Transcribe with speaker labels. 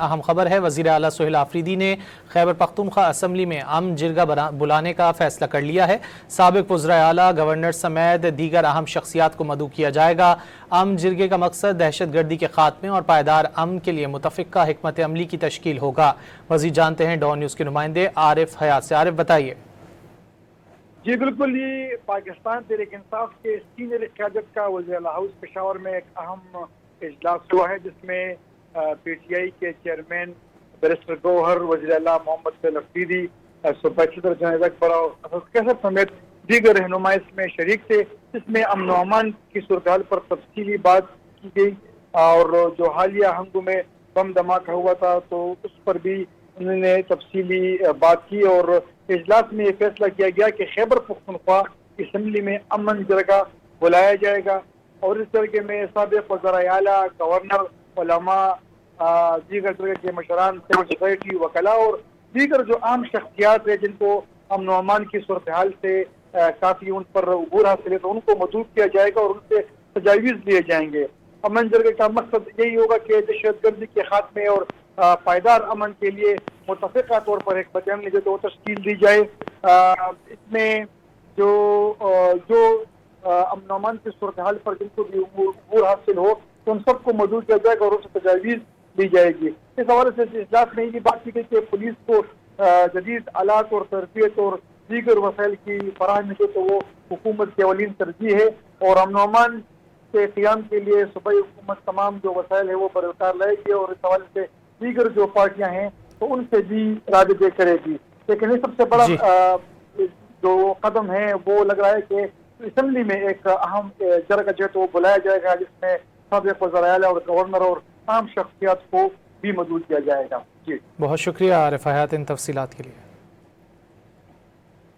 Speaker 1: اہم خبر ہے، وزیر اعلیٰ سہیل آفریدی نے خیبر پختونخوا اسمبلی میں امن جرگہ بلانے کا فیصلہ کر لیا ہے۔ سابق وزراء اعلیٰ، گورنر سمیت دیگر اہم شخصیات کو مدعو کیا جائے گا۔ امن جرگے کا مقصد دہشت گردی کے خاتمے اور پائیدار امن کے لیے متفقہ حکمت عملی کی تشکیل ہوگا۔ مزید جانتے ہیں ڈان نیوز کے نمائندے عارف حیات سے۔ عارف بتائیے۔
Speaker 2: جی بالکل، یہ پاکستان تحریک انصاف کے سینئر قیادت کا وزیر اعلیٰ ہاؤس پشاور میں ایک اہم اجلاس ہوا ہے، جس میں پی ٹی آئی کے چیئرمین بیرسٹر گوہر، وزیر اعلیٰ محمد سہیل آفریدی، صوبائی صدر جنید اکبر اور اسد کیسر سمیت دیگر رہنما اس میں شریک تھے، جس میں امن و امان کی صورتحال پر تفصیلی بات کی گئی اور جو حالیہ ہنگوں میں بم دھماکہ ہوا تھا تو اس پر بھی انہوں نے تفصیلی بات کی، اور اجلاس میں یہ فیصلہ کیا گیا کہ خیبر پختونخوا اسمبلی میں امن جرگہ بلایا جائے گا، اور اس جرگے میں سابق وزراء اعلیٰ، گورنر، علماء، دیگر جرگے کے مشران، سول سوسائٹی، وکلاء اور دیگر جو عام شخصیات ہیں جن کو امن و امان کی صورتحال سے کافی ان پر عبور حاصل ہے، تو ان کو مدعو کیا جائے گا اور ان سے تجاویز لیے جائیں گے۔ امن جرگے کا مقصد یہی ہوگا کہ دہشت گردی کے خاتمے اور پائیدار امن کے لیے متفقہ طور پر ایک حکمت عملی جو تشکیل دی جائے۔ اس میں جو امن و امان کی صورتحال پر جن کو بھی عبور حاصل ہو تو ان سب کو مدعو کیا جائے گا اور ان سے تجاویز دی جائے گی۔ اس حوالے سے اجلاس میں یہ بات کی گئی کہ پولیس کو جدید آلات اور تربیت اور دیگر وسائل کی فراہمی جو تو وہ حکومت کی اولین ترجیح ہے، اور امن و امان کے قیام کے لیے صوبائی حکومت تمام جو وسائل ہے وہ برقرار لائے گی، اور اس حوالے سے دیگر جو پارٹیاں ہیں تو ان سے بھی رابطے کرے گی۔ لیکن یہ سب سے بڑا جو قدم ہے وہ لگ رہا ہے کہ اسمبلی میں ایک اہم جرگہ جو ہے تو وہ بلایا جائے گا، جس میں سابق وزراء اعلیٰ اور گورنر اور عام شخصیات کو بھی مدعو کیا جائے گا۔ جی
Speaker 1: بہت شکریہ عارف حیات ان تفصیلات کے لیے۔